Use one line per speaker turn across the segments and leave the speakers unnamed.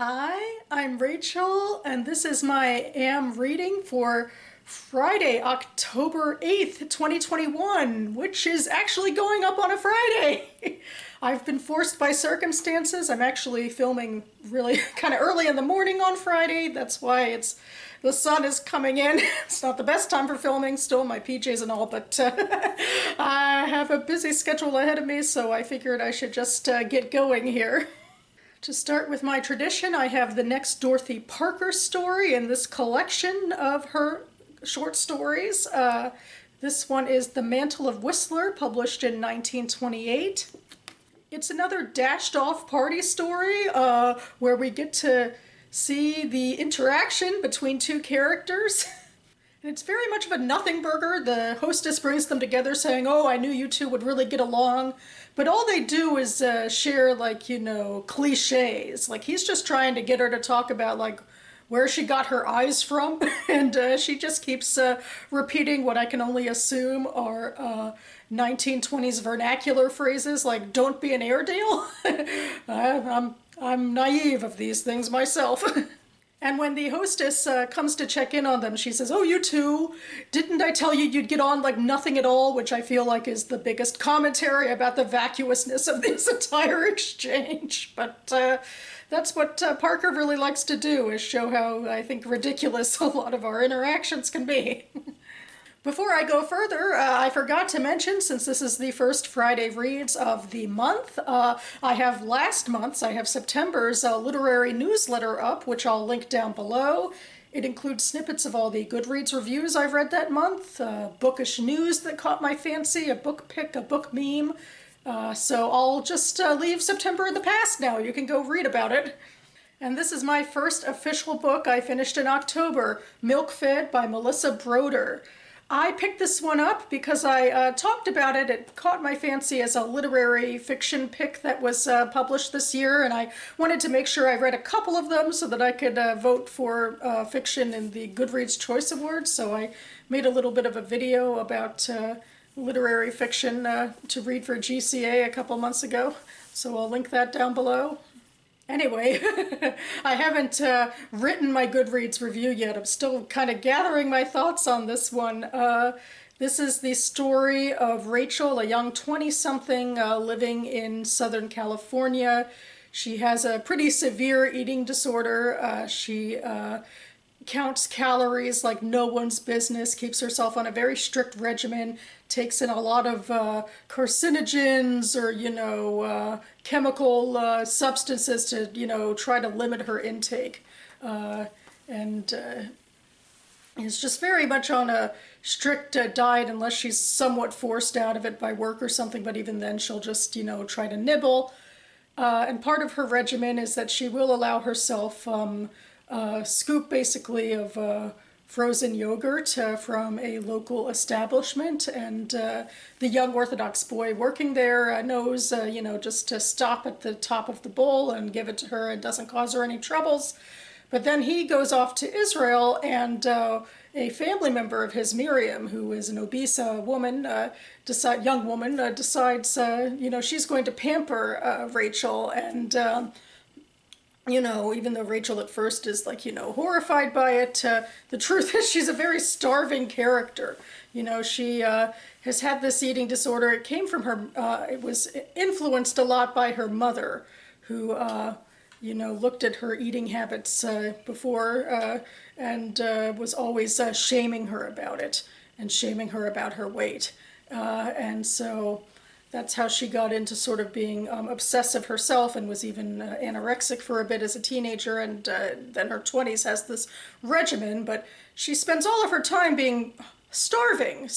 Hi, I'm Rachel, and this is my AM reading for Friday, October 8th, 2021, which is actually going up on a Friday. I've been forced by circumstances. I'm actually filming really kind of early in the morning on Friday. That's why the sun is coming in. It's not the best time for filming, still my PJs and all, but I have a busy schedule ahead of me, so I figured I should just get going here. To start with my tradition, I have the next Dorothy Parker story in this collection of her short stories. This one is The Mantle of Whistler, published in 1928. It's another dashed off party story where we get to see the interaction between two characters. And it's very much of a nothing burger. The hostess brings them together saying, "Oh, I knew you two would really get along." But all they do is share, like, cliches. Like, he's just trying to get her to talk about, like, where she got her eyes from. And she just keeps repeating what I can only assume are 1920s vernacular phrases, like, "don't be an Airedale." I'm naive of these things myself. And when the hostess comes to check in on them, she says, "Oh, you two, didn't I tell you you'd get on like nothing at all?" Which I feel like is the biggest commentary about the vacuousness of this entire exchange. But that's what Parker really likes to do, is show how, I think, ridiculous a lot of our interactions can be. Before I go further, I forgot to mention, since this is the first Friday reads of the month, I have last month's, I have September's literary newsletter up, which I'll link down below. It includes snippets of all the Goodreads reviews I've read that month, bookish news that caught my fancy, a book pick, a book meme. So I'll just leave September in the past now. You can go read about it. And this is my first official book I finished in October, Milk Fed by Melissa Broder. I picked this one up because I talked about it. It caught my fancy as a literary fiction pick that was published this year, and I wanted to make sure I read a couple of them so that I could vote for fiction in the Goodreads Choice Awards. So I made a little bit of a video about literary fiction to read for GCA a couple months ago. So I'll link that down below. Anyway, I haven't written my Goodreads review yet. I'm still kind of gathering my thoughts on this one. This is the story of Rachel, a young 20-something living in Southern California. She has a pretty severe eating disorder. She counts calories like no one's business, keeps herself on a very strict regimen, takes in a lot of carcinogens or, chemical substances to, try to limit her intake. And is just very much on a strict diet unless she's somewhat forced out of it by work or something, but even then she'll just, try to nibble. And part of her regimen is that she will allow herself a scoop basically of frozen yogurt from a local establishment, and the young Orthodox boy working there knows, just to stop at the top of the bowl and give it to her and doesn't cause her any troubles. But then he goes off to Israel, and a family member of his, Miriam, who is an obese woman, young woman, decides, she's going to pamper Rachel, and even though Rachel at first is like, horrified by it, the truth is she's a very starving character. She has had this eating disorder. It came from her, it was influenced a lot by her mother, who, looked at her eating habits before and was always shaming her about it and shaming her about her weight. And so that's how she got into sort of being obsessive herself, and was even anorexic for a bit as a teenager, and then her 20s has this regimen, but she spends all of her time being starving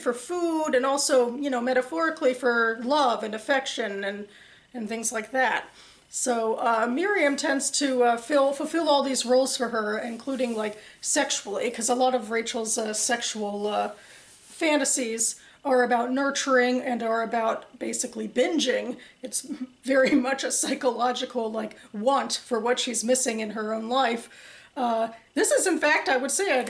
for food, and also, metaphorically for love and affection and things like that. So Miriam tends to fulfill all these roles for her, including like sexually, because a lot of Rachel's sexual fantasies are about nurturing and are about basically binging. It's very much a psychological like want for what she's missing in her own life. This is, in fact, I would say, a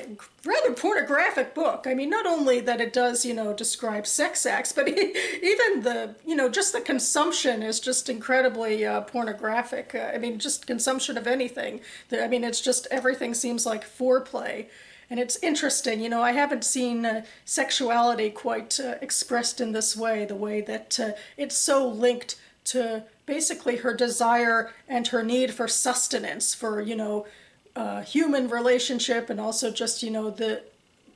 rather pornographic book. I mean, not only that it does, describe sex acts, but even the, just the consumption is just incredibly pornographic. I mean, just consumption of anything. I mean, it's just everything seems like foreplay. And it's interesting, I haven't seen sexuality quite expressed in this way, the way that it's so linked to basically her desire and her need for sustenance, for, human relationship, and also just,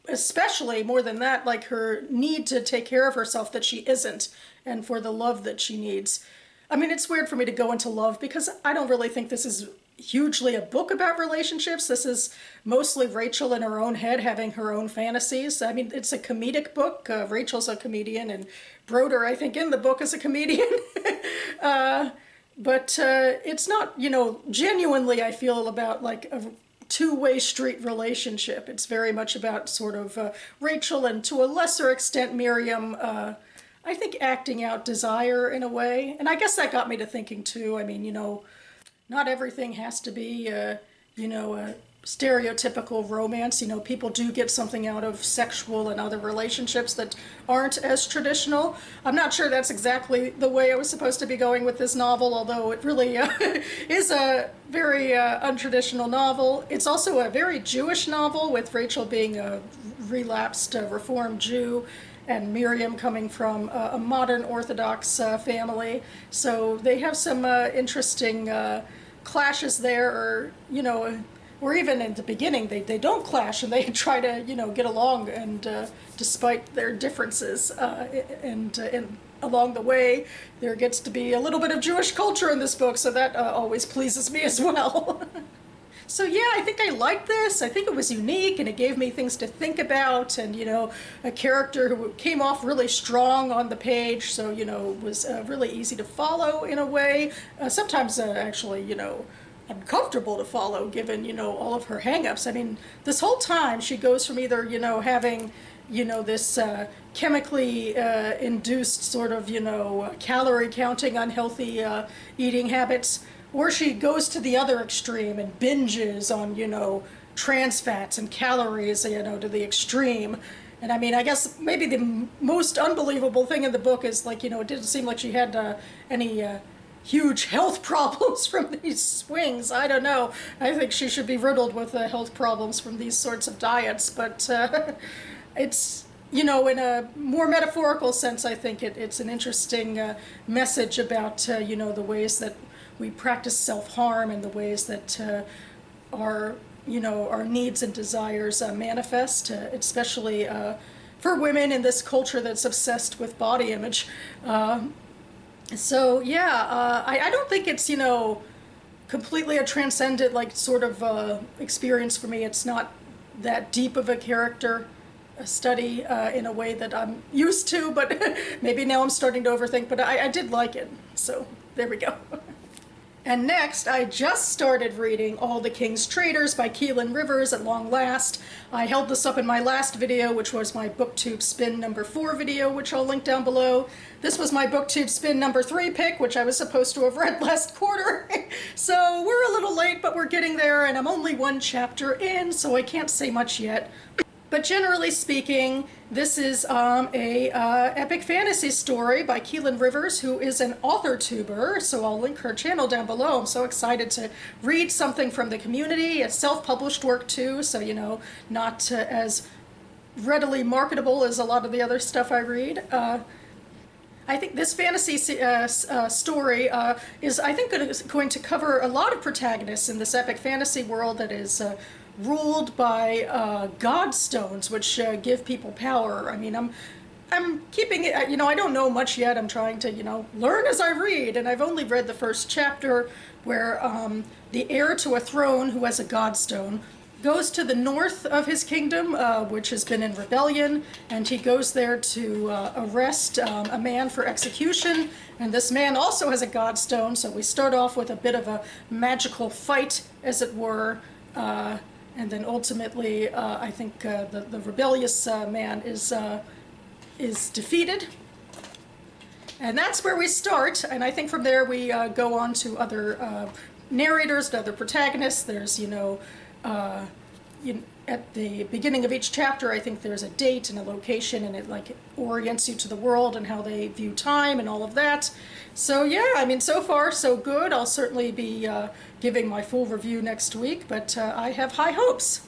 especially more than that, like her need to take care of herself that she isn't, and for the love that she needs. I mean, it's weird for me to go into love because I don't really think this is hugely a book about relationships. This is mostly Rachel in her own head having her own fantasies. I mean, it's a comedic book. Rachel's a comedian, and Broder, I think, in the book is a comedian. But it's not, genuinely, I feel, about like a two-way street relationship. It's very much about sort of Rachel, and to a lesser extent Miriam, I think, acting out desire in a way. And I guess that got me to thinking too. I mean, not everything has to be, a stereotypical romance. People do get something out of sexual and other relationships that aren't as traditional. I'm not sure that's exactly the way I was supposed to be going with this novel, although it really is a very untraditional novel. It's also a very Jewish novel, with Rachel being a relapsed Reformed Jew and Miriam coming from a modern Orthodox family. So they have some interesting clashes there, or even in the beginning, they don't clash, and they try to, get along, and despite their differences, and along the way, there gets to be a little bit of Jewish culture in this book, so that always pleases me as well. So yeah, I think I liked this. I think it was unique, and it gave me things to think about, and, a character who came off really strong on the page, so, was really easy to follow in a way. Sometimes, actually, uncomfortable to follow, given, all of her hang-ups. I mean, this whole time she goes from either, having, this chemically induced sort of, calorie counting, unhealthy eating habits, or she goes to the other extreme and binges on, trans fats and calories, to the extreme. And I mean, I guess maybe the most unbelievable thing in the book is, like, it didn't seem like she had any huge health problems from these swings. I don't know. I think she should be riddled with health problems from these sorts of diets. But it's, in a more metaphorical sense, I think it's an interesting message about, the ways that we practice self-harm, and the ways that our needs and desires manifest, especially for women in this culture that's obsessed with body image. So yeah, I don't think it's, completely a transcendent, like, sort of experience for me. It's not that deep of a character study in a way that I'm used to, but maybe now I'm starting to overthink, but I did like it. So there we go. And next, I just started reading All the King's Traitors by Keylin Rivers at long last. I held this up in my last video, which was my BookTube Spin number 4 video, which I'll link down below. This was my BookTube Spin number 3 pick, which I was supposed to have read last quarter. So we're a little late, but we're getting there, and I'm only one chapter in, so I can't say much yet. But generally speaking, this is a epic fantasy story by Keylin Rivers, who is an author tuber, so I'll link her channel down below. I'm so excited to read something from the community. It's self-published work too, so, not as readily marketable as a lot of the other stuff I read. I think this fantasy story is, I think, going to cover a lot of protagonists in this epic fantasy world that is ruled by godstones, which give people power. I mean, I'm keeping it, I don't know much yet. I'm trying to, learn as I read, and I've only read the first chapter, where the heir to a throne who has a godstone goes to the north of his kingdom, which has been in rebellion, and he goes there to arrest a man for execution, and this man also has a godstone, so we start off with a bit of a magical fight, as it were, and then ultimately, I think the rebellious man is defeated. And that's where we start, and I think from there we go on to other narrators, to other protagonists. There's, at the beginning of each chapter, I think there's a date and a location, and it like orients you to the world and how they view time and all of that. So yeah, I mean, so far so good. I'll certainly be giving my full review next week, but I have high hopes.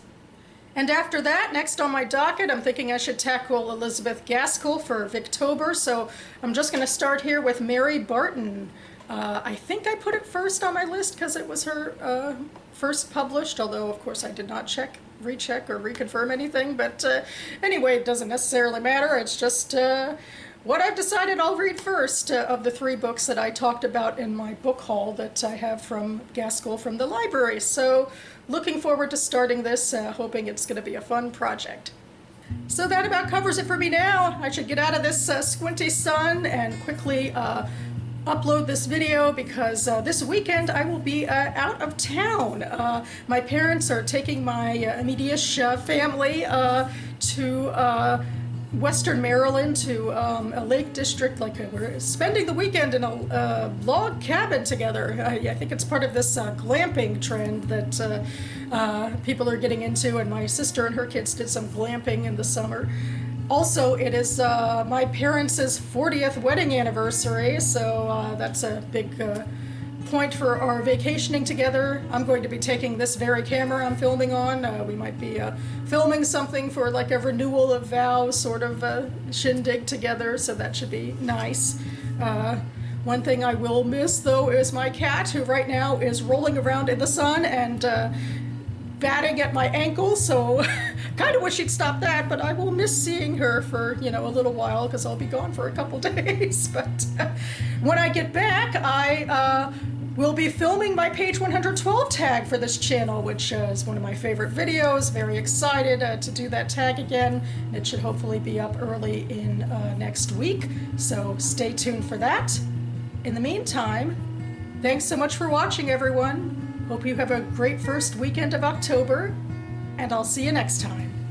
And after that, next on my docket, I'm thinking I should tackle Elizabeth Gaskell for Victober. So I'm just going to start here with Mary Barton. I think I put it first on my list because it was her first published, although of course I did not recheck or reconfirm anything. But anyway, it doesn't necessarily matter. It's just what I've decided I'll read first of the 3 books that I talked about in my book haul that I have from Gaskell from the library. So looking forward to starting this, hoping it's going to be a fun project. So that about covers it for me now. I should get out of this squinty sun and quickly upload this video because this weekend I will be out of town. My parents are taking my immediate family to Western Maryland to a lake district. We're spending the weekend in a log cabin together. I think it's part of this glamping trend that people are getting into, and my sister and her kids did some glamping in the summer. Also, it is my parents' 40th wedding anniversary, so that's a big point for our vacationing together. I'm going to be taking this very camera I'm filming on. We might be filming something for like a renewal of vows sort of shindig together, so that should be nice. One thing I will miss, though, is my cat, who right now is rolling around in the sun and batting at my ankle, so kind of wish she'd stop that, but I will miss seeing her for, a little while because I'll be gone for a couple days. But when I get back, I will be filming my page 112 tag for this channel, which is one of my favorite videos. Very excited to do that tag again. It should hopefully be up early in next week, so stay tuned for that. In the meantime, thanks so much for watching, everyone. Hope you have a great first weekend of October, and I'll see you next time.